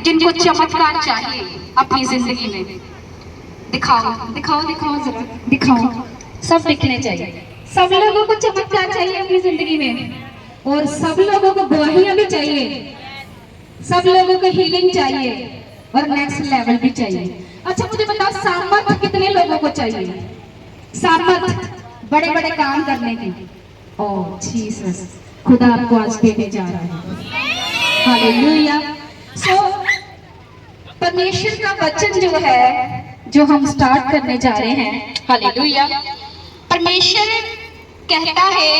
जिनको चमत्कार चाहिए अपनी जिंदगी में। दिखाओ दिखाओ दिखाओ जरा दिखाओ। सब दिखने चाहिए। सब लोगों को चमत्कार चाहिए अपनी जिंदगी में, और सब लोगों को गवाहियां भी चाहिए, सब लोगों को हीलिंग चाहिए, और नेक्स्ट लेवल भी चाहिए। अच्छा मुझे बताओ, सामर्थ कितने लोगों को चाहिए? सामर्थ बड़े बड़े काम करने की। ओह जीसस, खुदा आपको आज देने जा रहा है। हालेलुया। सो परमेश्वर का वचन जो है, जो हम स्टार्ट करने जा रहे हैं, हालेलुया। परमेश्वर कहता है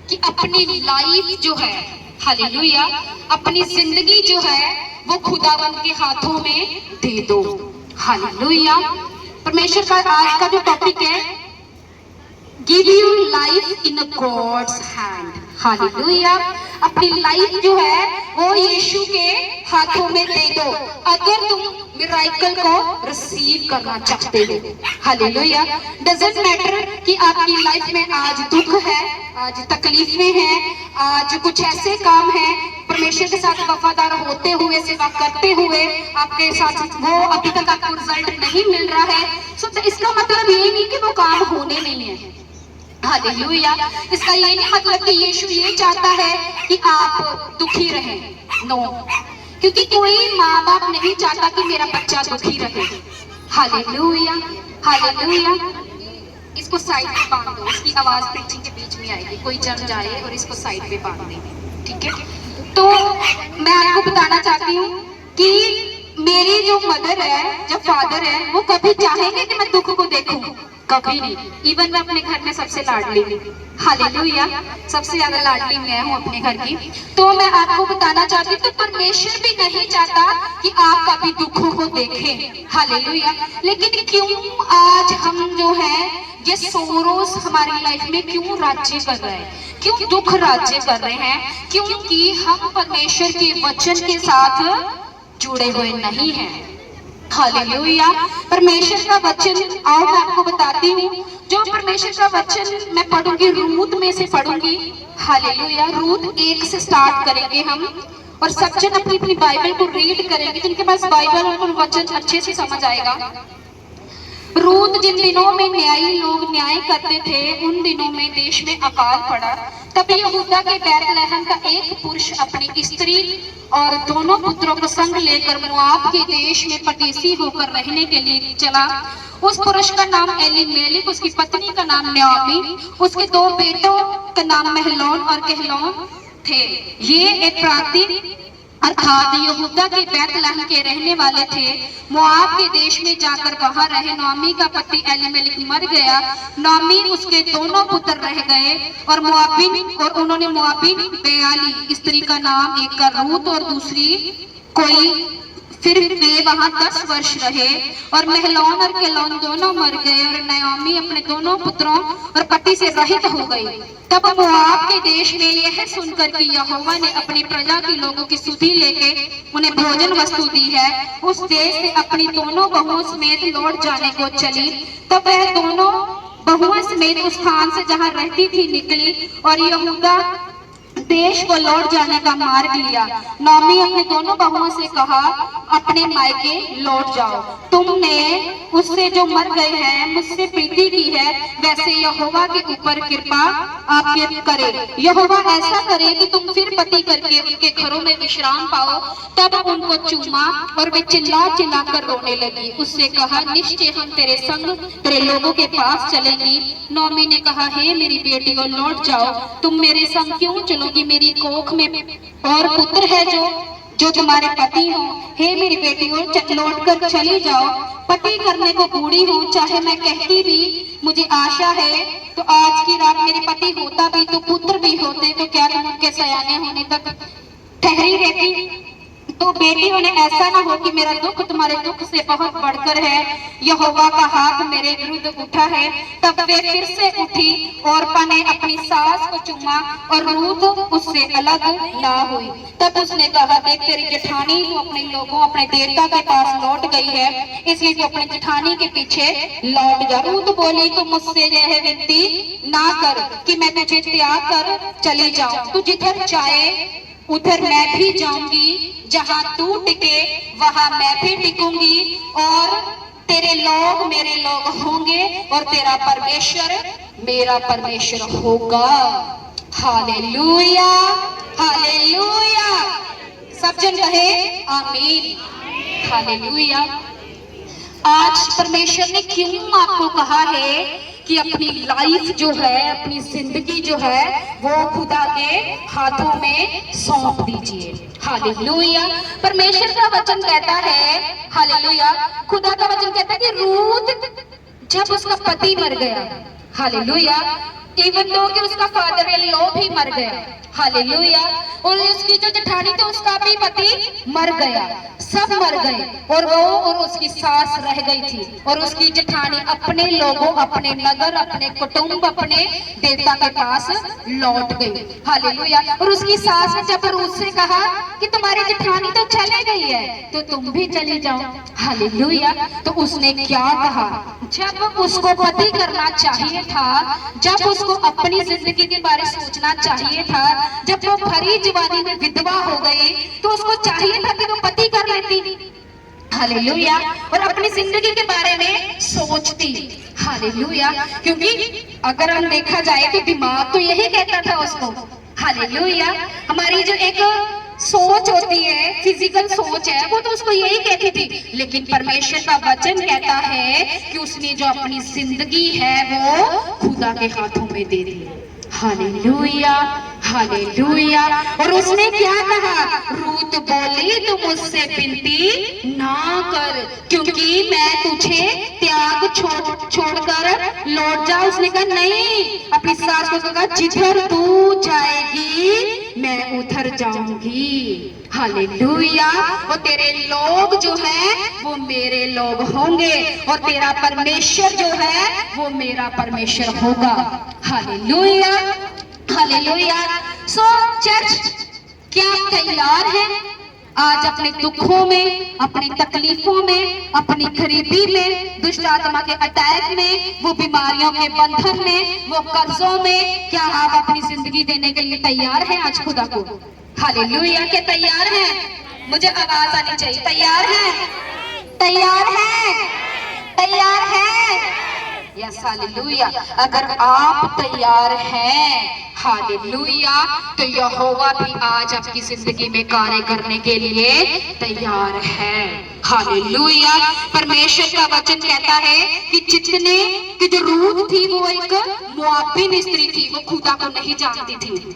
कि अपनी लाइफ जो है, हालेलुया, अपनी जिंदगी जो है वो खुदावंद के हाथों में दे दो। हालेलुया। परमेश्वर का आज का जो टॉपिक है, give you life in God's hand. Hallelujah. अपनी लाइफ जो है वो यीशु के हाथों में दे दो, अगर तुम मिराकल को रिसीव करना चाहते हो। हालेलुया। डजंट मैटर कि आपकी लाइफ में आज दुख है, आज तकलीफें हैं, आज कुछ ऐसे काम है, परमेश्वर के साथ वफादार होते हुए, सेवा करते हुए आपके साथ वो अभी तक आपको रिजल्ट नहीं मिल रहा है, तो इसका मतलब ये नहीं कि वो काम होने नहीं है। हालेलुया। इसका ये नहीं मतलब कि यीशु ये चाहता है कि आप दुखी रहें। नो, क्योंकि कोई माँ बाप नहीं चाहता कि मेरा बच्चा दुखी रहे। हालेलुया। हालेलुया। इसको साइड पे बांध दो, इसकी आवाज प्रीचिंग के बीच में आएगी, कोई जम जाए और इसको साइड पे बांध दे, ठीक है। तो मैं आपको बताना चाहती हूँ कि मेरी जो मदर है, जो फादर है, वो कभी चाहेंगे कि मैं दुख को देखूं? कभी नहीं। इवन मैं अपने घर में सबसे लाडली हूँ। हालेलुया। सबसे ज्यादा लाडली मैं हूँ अपने घर की। तो मैं आपको बताना चाहती हूँ, तो परमेश्वर भी नहीं चाहता कि आप कभी दुखों को देखें। हालेलुया। लेकिन क्यों आज हम जो है ये सोरोस हमारी लाइफ में क्यों राज्य कर रहे हैं, क्यों दुख राज्य कर रहे हैं? क्योंकि हम परमेश्वर के वचन के साथ जुड़े हुए नहीं हैं। हालेलुया। परमेश्वर का वचन, आओ मैं आपको बताती हूँ। जो परमेश्वर का वचन मैं पढ़ूंगी, रूत में से पढ़ूंगी। हालेलुया। रूत 1 से स्टार्ट करेंगे हम, और सब जन अपनी अपनी बाइबल को रीड करेंगे। जिनके पास बाइबल और वचन अच्छे से समझ आएगा। रूत जिन दिनों में न्यायी लोग न्याय करते थे, उन दिनों में देश में अकाल पड़ा। तभी यहूदा के बैतलहम का एक पुरुष अपनी स्त्री और दोनों पुत्रों को संग लेकर मोआब के देश में परदेसी होकर रहने के लिए चला। उस पुरुष का नाम एलीमेलेक, उसकी पत्नी का नाम नयोमी, उसके 2 बेटों का नाम महलोन और कहलोन थे। ये एक प्रांतीय अर्थात यहूदा के बैतलहम के रहने वाले थे। मोआब के देश में जाकर वहां रहे। नोमी का पति एलीमेलेक मर गया। नोमी उसके दोनों पुत्र रह गए और मोआबिन, और उन्होंने मोआबिन बेयाली स्त्री का नाम, एक का रूत और दूसरी कोई। फिर वे वहां 10 वर्ष रहे, और महलोन और केलोन दोनों मर गए, और नयोमी अपने दोनों पुत्रों और पति से रहित हो गई। तब मोआब के देश में यह सुनकर कि यहोवा ने अपनी प्रजा के लोगों की सुधि लेके उन्हें भोजन वस्तु दी है, उस देश से अपनी दोनों बहुओं समेत लौट जाने को चली। तब वह दोनों बहुओं समेत उस स्थान से जहां रहती थी निकली, और यहूदा देश को लौट जाने का मार्ग लिया। नोमी अपने दोनों बहुओं से कहा, अपने मायके लौट जाओ। तुमने उससे जो मर गए हैं मुझसे प्रीति की है, वैसे यहोवा के ऊपर कृपा आपके करे। यहोवा ऐसा करे कि तुम फिर पति करके उनके घरों में विश्राम पाओ। तब उनको चूमा, और वे चिल्ला चिल्ला कर रोने लगी। उससे कहा, निश्चय हम तेरे संग तेरे लोगों के पास चलेंगी। नोमी ने कहा, हे मेरी बेटी को लौट जाओ, तुम मेरे संग क्यों चलोगी? मेरी कोख में और पुत्र है जो तुम्हारे पति हो। हे मेरी बेटियों, लौट कर चली जाओ। पति करने को बूढ़ी हूँ, चाहे मैं कहती भी मुझे आशा है तो आज की रात मेरे पति होता भी तो पुत्र भी होते, तो क्या तुम उनके सयाने होने तक ठहरी रहती? तो बेटियों ने, ऐसा ना हो कि मेरा दुख तुम्हारे दुख से बहुत बढ़कर है, यहोवा का हाथ मेरे विरुद्ध उठा है। तब वे फिर से उठी, और ने अपनी सास को चूमा, और रूत उससे अलग ना हुई। तब उसने कहा, देख तेरी जेठानी तो अपने लोगों, अपने देवता के पास लौट गई है, इसलिए तो अपने जेठानी के पीछे लौट जा। रूत बोली, तो मुझसे यह विनती ना कर कि मैं तुझे त्याग कर चली जाऊं। तू जिधर जाए उधर मैं भी जाऊंगी, जहां तू टिके वहां मैं भी टिकूंगी, और तेरे लोग मेरे लोग होंगे, और तेरा परमेश्वर मेरा परमेश्वर होगा। Hallelujah, hallelujah. सब जन कहे आमीन, हालेलुया। आज परमेश्वर ने क्यों आपको कहा है कि अपनी लाइफ जो है, अपनी जिंदगी जो है, वो खुदा के हाथों में सौंप दीजिए। हालेलुया। परमेश्वर का वचन कहता है, हालेलुया, खुदा का वचन कहता है कि रूत जब उसका पति मर गया, हालेलुया, इवन दो कि उसका फादर इन लॉ भी मर गया, हालेलुया, और उसकी जो जेठानी थी उसका भी पति मर गया, सब मर गए, और वो और उसकी सास रह गई थी, और उसकी जेठानी अपने लोगों, अपने नगर, अपने कुटुंब, अपने देवता के पास लौट गई। हालेलुया। और उसकी सास ने जब रूत से कहा कि तुम्हारी जेठानी तो चले गई है तो तुम भी चली जाओ, हालेलुया, तो उसने क्या कहा? जब उसको पति करना चाहिए था, जब उसको अपनी जिंदगी के बारे में सोचना चाहिए था, जब वो भरी जवानी में विधवा हो गई तो उसको चाहिए था कि वो पति कर लेती, हालेलुया, और अपनी जिंदगी के बारे में सोचती, हालेलुया, क्योंकि अगर हम देखा जाए तो दिमाग तो यही कहता था उसको, हालेलुया। हमारी जो एक सोच होती है, फिजिकल सोच है, वो तो उसको यही कहती थी, लेकिन परमेश्वर का वचन कहता है कि उसने जो अपनी जिंदगी है वो खुदा के हाथों में दे दी। Hallelujah, hallelujah. और उसने क्या कहा? रूत बोली तू मुझसे विनती ना कर, क्योंकि मैं तुझे त्याग छोड़कर लौट जा। उसने कहा नहीं, अपनी सास को कहा जिधर तू जाएगी मैं उधर जाऊंगी, हालेलुया, और तेरे लोग जो है वो मेरे लोग होंगे, और तेरा परमेश्वर जो है वो मेरा परमेश्वर होगा। Hallelujah, hallelujah. सो चर्च, क्या आप तैयार हैं आज अपने दुखों में, अपनी तकलीफों में, अपनी गरीबी में, दुष्ट आत्मा के अटैक में, वो बीमारियों के बंधन में, वो कर्जों में, क्या आप अपनी जिंदगी देने के लिए तैयार हैं आज खुदा को? हालेलुया। क्या तैयार हैं? मुझे आवाज आनी चाहिए। तैयार हैं? तैयार हैं? तैयार हैं? Yes, hallelujah. अगर आप तैयार हैं, हालेलुया, तो यहोवा भी आज आपकी जिंदगी में कार्य करने के लिए तैयार है। हालेलुया। परमेश्वर का वचन कहता है कि जितने कि जो रूत थी वो एक मोआबिन स्त्री थी, वो खुदा को नहीं जानती थी,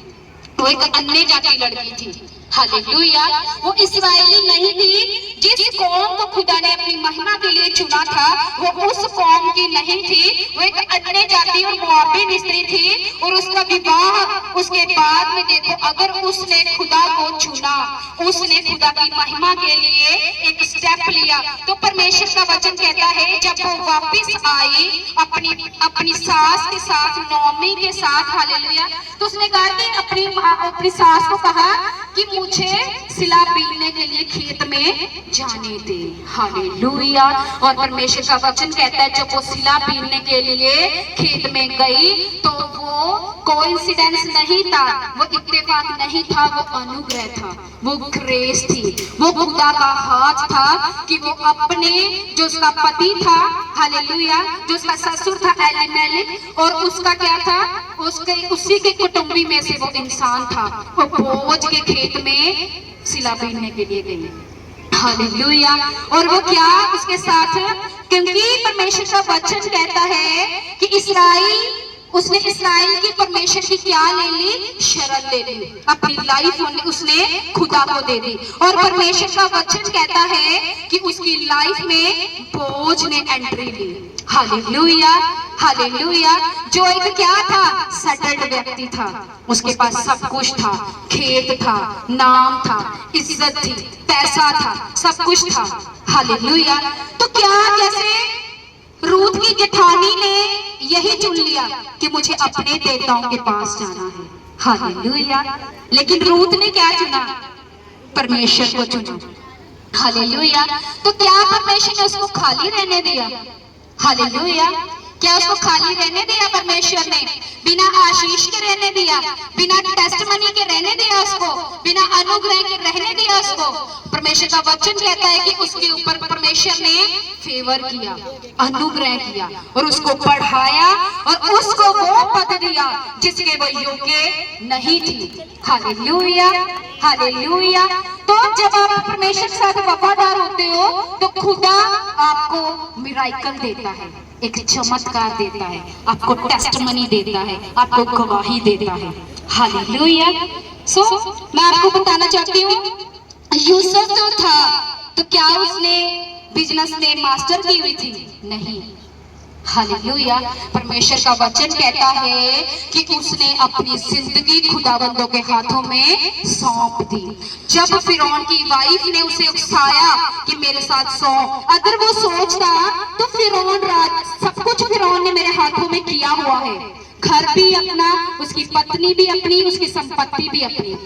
वो एक अन्य जाति लड़की थी। हालेलुया। वो इस्राएली नहीं थी। जिस कौम को खुदा ने अपनी महिमा के लिए चुना था वो उस कौम की नहीं थी, वो एक अन्य जाति और मोआबिन स्त्री थी, और उसका विवाह उसके बाद में देखो, अगर उसने खुदा को चुना, उसने खुदा की महिमा के लिए एक स्टेप लिया, तो परमेश्वर का वचन कहता है जब वो वापिस आई अपनी सास के साथ, नौमी के साथ, हालेलुया, तो उसने कहा कि अपनी सास को कहा कि मुझे सिला बीनने के लिए खेत में जाने दे। हालेलुया। और परमेश्वर का वचन कहता है जब वो सिला बीनने के लिए खेत में गई तो वो कोइंसिडेंस नहीं था, वो इत्तेफाक नहीं था, वो अनुग्रह था, वो ग्रेस थी, वो खुदा का हाथ था कि वो अपने जो उसका पति था, हालेलुया, जो उसका ससुर था एलीमेलेक, और उसका क्या था, उसी के कुटुंबी में से वो इंसान था, वो बोझ के खेत में सिला बीनने के लिए गई। हालेलुया। और वो क्या उसके साथ, क्योंकि परमेश्वर का वचन कहता है कि उसने इस्राएल की परमेश्वर की क्या ले ली? शरण ले ली, अपनी लाइफ उसने खुदा को दे दी। और परमेश्वर का वचन कहता है कि उसकी लाइफ में बोझ ने एंट्री ली। Hallelujah, hallelujah. जो एक क्या था? सेटल्ड व्यक्ति था, उसके पास सब कुछ था, खेत था, नाम था, इज्जत थी, पैसा था, सब कुछ था। हालेलुया। तो क्या जैसे रूत की जेठानी ने यही चुन लिया कि मुझे अपने देवताओं के पास जाना है। हालेलुया। लेकिन रूत ने क्या चुना? परमेश्वर को चुना। हालेलुया। तो क्या परमेश्वर ने उसको खाली रहने दिया? हालेलुया। क्या उसको खाली रहने दिया परमेश्वर ने? बिना आशीष के रहने दिया, बिना टेस्टमनी के रहने दिया उसको, बिना अनुग्रह के रहने दिया उसको? परमेश्वर का वचन कहता है कि उसके ऊपर परमेश्वर ने फेवर किया, अनुग्रह किया और उसको बढ़ाया और उसको वो पद दिया जिसके वो योग्य नहीं थी। Hallelujah, hallelujah. तो जब आप परमेश्वर के साथ वफादार होते हो तो खुदा आपको मिराइकल देता है, एक चमत्कार देता है, आपको टेस्टमनी देता है, आपको गवाही देता है। हालेलुया। सो मैं आपको बताना चाहती हूँ, यूसुफ जो था तो क्या उसने बिजनेस में मास्टर की हुई थी? नहीं। हालेलुया। परमेश्वर का वचन कहता है कि उसने अपनी जिंदगी खुदाबंदों के हाथों में सौंप दी। जब फिरौन की वाइफ ने उसे उकसाया कि मेरे साथ सो, अगर वो सोचता तो फिरौन राज, सब कुछ फिरौन ने मेरे हाथों में किया हुआ है, घर भी अपना, उसकी पत्नी भी अपनी, उसकी संपत्ति भी अपनी,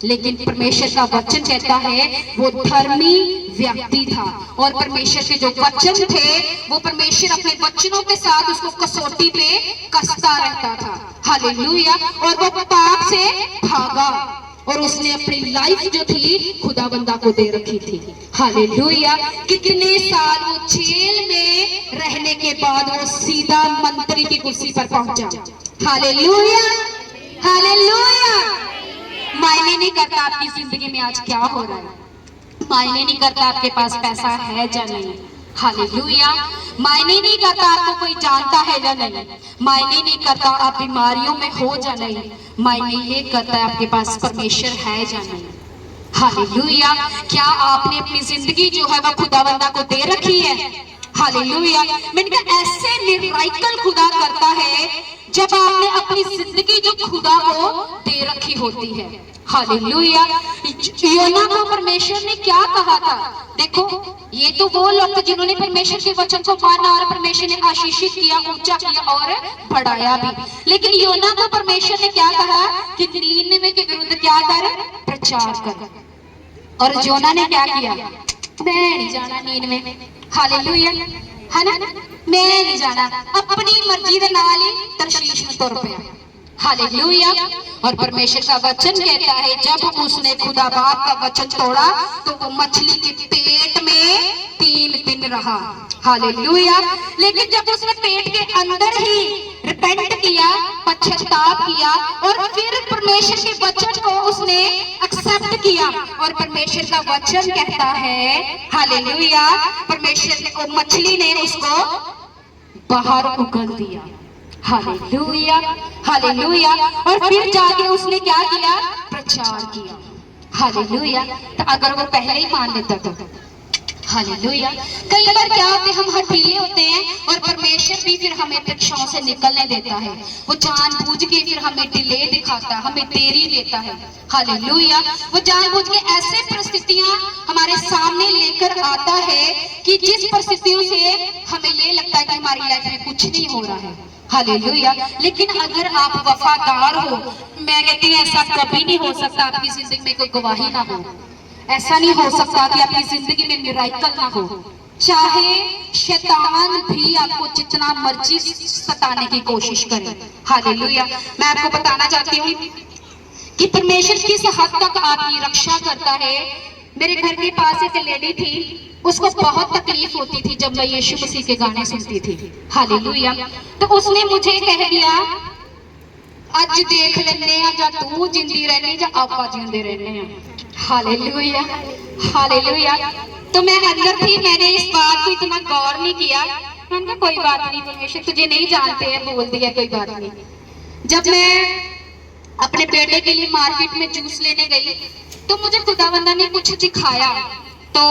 लेकिन परमेश्वर का वचन कहता है वो धर्मी व्यक्ति था और परमेश्वर के जो वचन थे वो परमेश्वर अपने वचनों के साथ उसको कसौटी पे कसता रहता था। हालेलुया। और वो पाप से भागा और उसने अपनी लाइफ जो थी खुदाबंदा को दे रखी थी। हालेलुया। कितने साल वो जेल में रहने के बाद वो सीधा मंत्री की कुर्सी पर पहुंचा। Hallelujah, hallelujah. मायने नहीं करता आपकी जिंदगी में आज क्या हो रहा है, मायने नहीं करता आपके पास पैसा है या नहीं। हालेलुया। मायने नहीं करता आपको कोई जानता है या नहीं, मायने नहीं करता आप बीमारियों में हो या नहीं, मायने ये करता है आपके पास परमेश्वर है या नहीं। हालेलुया। क्या आपने अपनी जिंदगी जो है वह खुदावंदा को दे रखी है? हालेलुया। मैंने कहा ऐसे मिराइकल खुदा करता है जब आपने अपनी जिंदगी जो खुदा को दे रखी होती है। हालेलुया। योना को परमेश्वर ने क्या कहा था? देखो, ये तो वो लोग थे जिन्होंने परमेश्वर के वचन को माना और परमेश्वर ने आशीषित किया, ऊंचा किया और बढ़ाया भी। लेकिन योना को परमेश्वर ने क्या कहा कि नीनिवे के विरुद्ध क्या कर, प्रचार कर। और योना ने क्या किया? मैं नहीं जाना नीनिवे। हालेलुया, है ना, मैं नहीं जाना, अपनी मर्जी के नाल ही तरशीश में तुर पिया। हालेलुया। और परमेश्वर का वचन कहता है जब उसने खुदा बाप का वचन तोड़ा तो वो मछली के पेट में 3 दिन रहा। हालेलुया। लेकिन जब उसने पेट के अंदर ही रिपेंट किया, पश्चाताप किया और फिर परमेश्वर के वचन को उसने एक्सेप्ट किया और परमेश्वर का वचन कहता है, हालेलुया, परमेश्वर ने, मछली ने उसको बाहर उगल दिया। Hallelujah, hallelujah. और फिर जाके उसने क्या किया? प्रचार किया। हालेलुया। तो अगर वो पहले ही मान लेता तो, हालेलुया। कई बार क्या होते हैं, हम हठीले होते हैं और परमेश्वर भी फिर हमें परीक्षाओं से निकलने देता है। वो जानबूझ के फिर हमें डिले दिखाता है, हमें देरी देता है। हालेलुया। वो जानबूझ के ऐसे परिस्थितियां हमारे सामने लेकर आता है कि जिस परिस्थितियों से हमें ये लगता है कि हमारी लाइफ में कुछ नहीं हो रहा है। हालेलुया। लेकिन अगर आप वफादार हो, मैं कहती हूँ ऐसा कभी नहीं हो सकता आपकी जिंदगी में कोई गवाही ना हो, ऐसा नहीं हो सकता कि आपकी जिंदगी में मिराइकल ना हो, चाहे शैतान भी आपको जितना मर्जी सताने की कोशिश करे। हालेलुया। मैं आपको बताना चाहती हूँ कि परमेश्वर किस हद तक आपकी रक्षा करता है। मेरे घर के पास एक लेडी थी, उसको बहुत तकलीफ होती थी जब मैं यीशु मसीह के गाने सुनती थी। हालेलुया। तो उसने मुझे कह दिया, अज देख लेने जा तू जिंदी रहने जा आपा जिंदे रहने हैं। Hallelujah, hallelujah. तो मैं अंदर थी, मैंने इस बात को इतना गौर नहीं किया। मैंने कहा कोई बात नहीं, परमेश्वर तुझे नहीं जानते हैं, बोल दिया कोई बात नहीं। जब मैं अपने बेटे के लिए मार्केट में जूस लेने गई तो मुझे खुदावंदा ने कुछ दिखाया, तो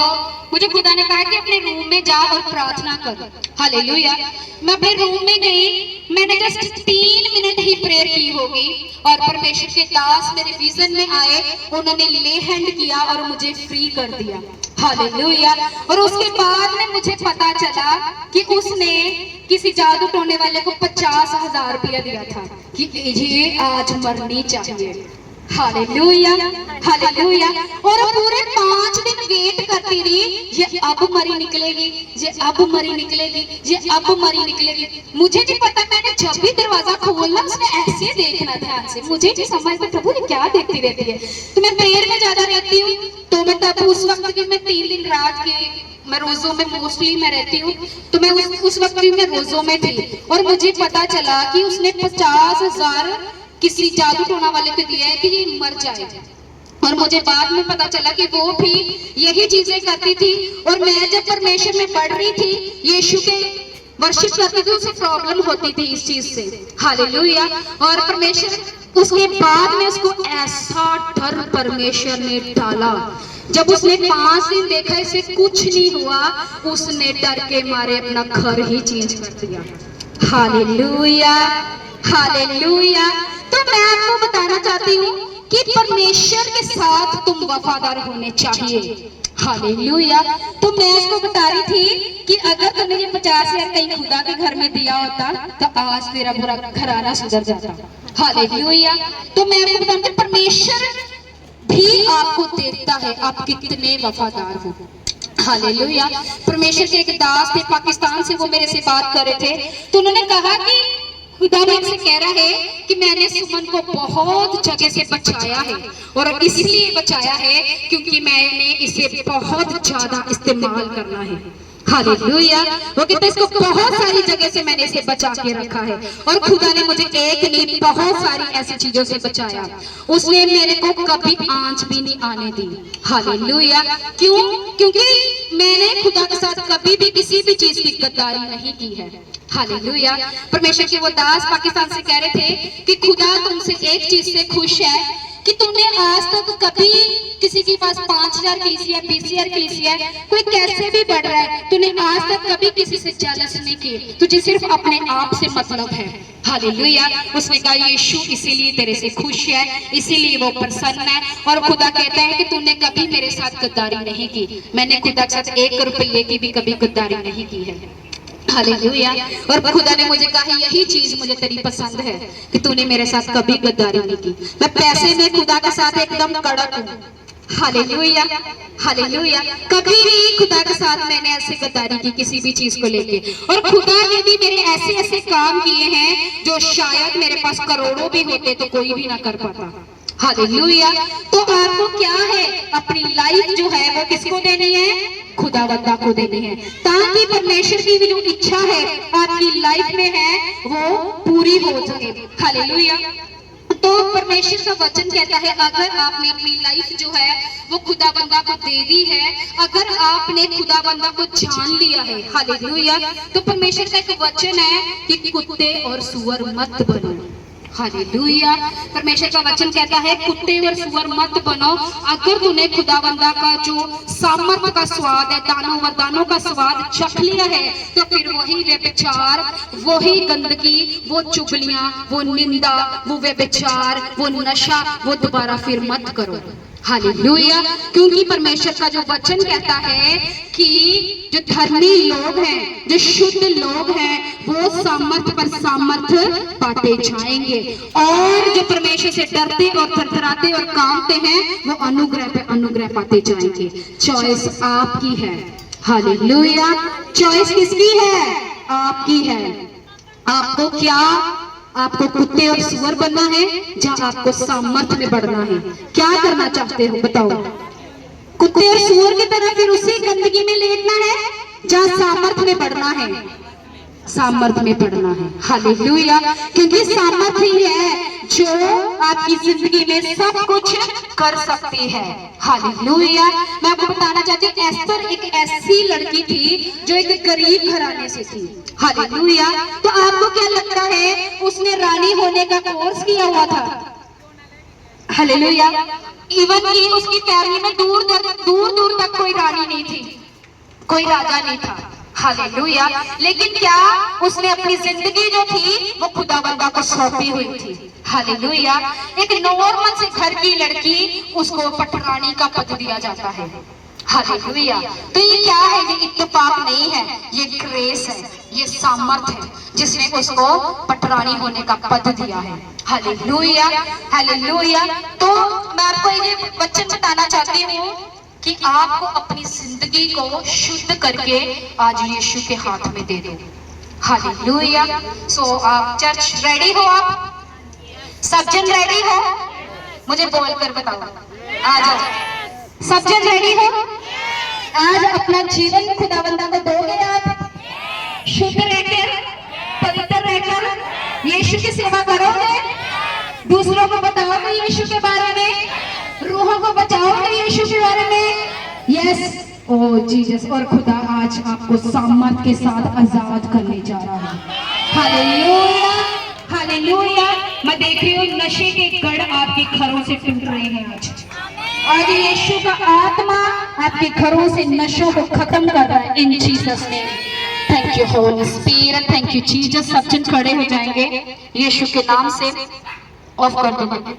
मुझे खुदा ने कहा कि अपने रूम में जा और प्रार्थना कर। हालेलुया। मैं अपने रूम में गई, मैंने जस्ट 3 मिनट ही प्रेयर की होगी और परमेश्वर के दास मेरे विजन में आए, उन्होंने ले हैंड किया और मुझे फ्री कर दिया। हालेलुया। और उसके बाद में मुझे पता चला कि उसने किसी जादू टोने वाले को 50,000 रुपया दिया था कि ये आज मरनी चाहिए। Hallelujah, hallelujah. और पूरे 5 दिन वेट करती रही, ये अब मरी निकलेगी, ये अब मरी निकलेगी, ये अब मरी निकलेगी। मुझे नहीं पता, मैंने जब भी दरवाजा खोलना उसने ऐसे देखना ध्यान से, मुझे नहीं समझ में प्रभु ये क्या देखती रहती है। तो मैं प्रेयर में ज्यादा रहती हूँ, तो मैं तब उस वक्त भी मैं 3 दिन रात के मैं रोजों में मोस्टली मैं रहती हूँ, तो मैं उस वक्त भी मैं रोजों में थी। और मुझे पता चला कि उसने 50,000 किसी जादू टोना वाले को दिया है कि ये मर जाए। और मुझे बाद में पता चला कि वो भी यही चीजें करती थी। और मैं जब परमेश्वर में पढ़ रही थी, यीशु के वर्शिप करती थी, उसे प्रॉब्लम होती थी इस चीज से। हालेलुया। और परमेश्वर उसके बाद में उसको ऐसा डर परमेश्वर ने डाला, जब उसने 5 दिन देखा इसे कुछ नहीं हुआ, उसने डर के मारे अपना घर ही चेंज कर दिया। Hallelujah, hallelujah. तो मैं आपको बताना चाहती हूँ कि परमेश्वर के साथ तुम वफादार होने चाहिए। हालेलुया। तो मैं उसको बता रही थी कि अगर तुमने ये 50,000 कहीं खुदा के घर में दिया होता तो आज तेरा पूरा घराना सुधर जाता। हालेलुया। तो मैं आपको बताऊंगी परमेश्वर भी आपको देखता है आप कितने वफादार हो। हालेलुया। परमेश्वर के एक दास थे पाकिस्तान से, वो मेरे से बात कर रहे थे, तो उन्होंने कहा कि खुदा मुझसे कह रहा है कि मैंने सुमन को बहुत जगह से बचाया है, और इसलिए बचाया है क्योंकि मैंने इसे बहुत ज्यादा इस्तेमाल करना है। हालेलुया। वो कहते इसको बहुत सारी जगह से मैंने इसे बचा के रखा है, और खुदा ने मुझे एक नहीं बहुत सारी ऐसी चीजों से बचाया। उसने मेरे को कभी आंच भी नहीं आने दी। हालेलुया। क्यों? क्योंकि मैंने खुदा के साथ कभी भी किसी भी चीज की गद्दारी नहीं की है। हालेलुया। परमेश्वर के वो दास पाकिस्तान से कह रहे थे कि खुदा तुमसे एक चीज से खुश है कि तुमने आज तक कभी किसी के पास 5,000 कलीसिया 20,000 कलीसिया कोई कैसे भी बढ़ रहा है, तूने आज तक कभी किसी से जेलस नहीं की, तुझे सिर्फ अपने आप से मतलब है। हालेलुया। उसने कहा यीशु इसीलिए तेरे से खुश है, इसीलिए वो प्रसन्न है। और खुदा कहता है कि तूने कभी मेरे साथ गद्दारी नहीं की। मैंने खुदा के साथ 1 रुपये की भी कभी गद्दारी नहीं की है। हालेलुया। और खुदा ने मुझे कहा यही चीज मुझे तेरी पसंद है कि तूने मेरे साथ कभी गद्दारी नहीं की। मैं पैसे में खुदा के साथ एकदम कड़क हूँ। Hallelujah, hallelujah. कभी भी खुदा के साथ मैंने ऐसे गद्दारी की किसी भी चीज को लेके। और खुदा ने भी मेरे ऐसे ऐसे काम किए हैं जो शायद मेरे पास करोड़ों भी होते तो कोई भी ना कर पाता। हालेलुया। तो आपको क्या है, अपनी लाइफ जो है वो किसको देनी है? खुदावंदा को देनी है, ताकि परमेश्वर की भी जो इच्छा है आपकी लाइफ में है वो पूरी हो सके। हालेलुया। तो परमेश्वर का वचन कहता है अगर आपने अपनी लाइफ जो है वो खुदाबंदा को दे दी है, अगर आपने खुदाबंदा को जान लिया है, हालेलुया, तो परमेश्वर का एक वचन है कि कुत्ते और सुअर मत बनो। हालेलुया। परमेश्वर का वचन कहता है कुत्ते और सुअर मत बनो। अगर तूने खुदाबंदा का जो सामर्थ का स्वाद है, दानों वरदानों का स्वाद चख लिया है, तो फिर वही व्यभिचार, वही गंदगी, वो चुगलियां, वो निंदा, वो व्यभिचार, वो नशा, वो दोबारा फिर मत करो। हालेलुया। क्योंकि परमेश्वर का जो वचन कहता है कि जो धर्मी लोग हैं, जो शुद्ध लोग हैं, वो सामर्थ पर सामर्थ पाते जाएंगे, और जो परमेश्वर से डरते और थरथराते और कांपते हैं वो अनुग्रह पे अनुग्रह पाते जाएंगे। चॉइस आपकी है। हालेलुया। चॉइस किसकी है? आपकी है। आपको क्या, आपको कुत्ते और सुअर बनना है जहाँ आपको सामर्थ में बढ़ना है? क्या करना चाहते हो बताओ? कुत्ते और सुअर की तरह फिर उसी गंदगी में लेटना है जहाँ सामर्थ में बढ़ना है? सामर्थ में बढ़ना है। हालेलुया। क्योंकि सामर्थ ही है जो आपकी जिंदगी में सब कुछ कर सकती है। हालेलुया। मैं आपको बताना चाहती हूँ एस्तर एक ऐसी लड़की थी जो एक गरीब घराने से थी। हालेलुया। तो आपको क्या लगता है उसने रानी होने का कोर्स किया हुआ था? हालेलुया। इवन की उसकी फैमिली में दूर दूर तक कोई रानी नहीं थी, कोई राजा नहीं था। हालेलुया। लेकिन क्या उसने अपनी जिंदगी जो थी वो खुदाबंदा को सौंपी हुई थी। हालेलुया। एक नॉर्मल से घर की लड़की, उसको पटरानी का पद दिया जाता है। हालेलुया। तो ये क्या है? ये इत्तेफाक नहीं है, ये ग्रेस है, ये सामर्थ है जिसने उसको पटरानी होने का पद दिया है। Hallelujah, hallelujah. तो मैं आपको ये वचन बताना चाहती हूँ कि आपको अपनी जिंदगी को शुद्ध करके आज यीशु के हाथ में दे दो। हालेलुया। सो आप चर्च रेडी हो? आप सब जन रेडी हो? मुझे बोलकर बताओ। आ जाओ, सब जन रेडी हो? आज अपना जीवन खुदावंदा को दोगे आप? शुद्ध रहकर, पवित्र रहकर यीशु की सेवा करोगे? दूसरों को बताओगे यीशु के बारे में? रूहों को बचाओगे यीशु के बारे में? यस, ओ जीसस। और खुदा आज आपको सामर्थ के साथ आजाद करने जा रहा है। Hallelujah, hallelujah. मैं देख रही हूँ नशे के गढ़ आपके घरों से टूट रहे हैं आज यीशु का आत्मा आपके घरों से नशों को खत्म कर रहा है इन Jesus name. Thank you Holi spirit, thank you Jesus. सब जन खड़े हो जाएंगे यीशु के नाम से। ऑफ कर दो।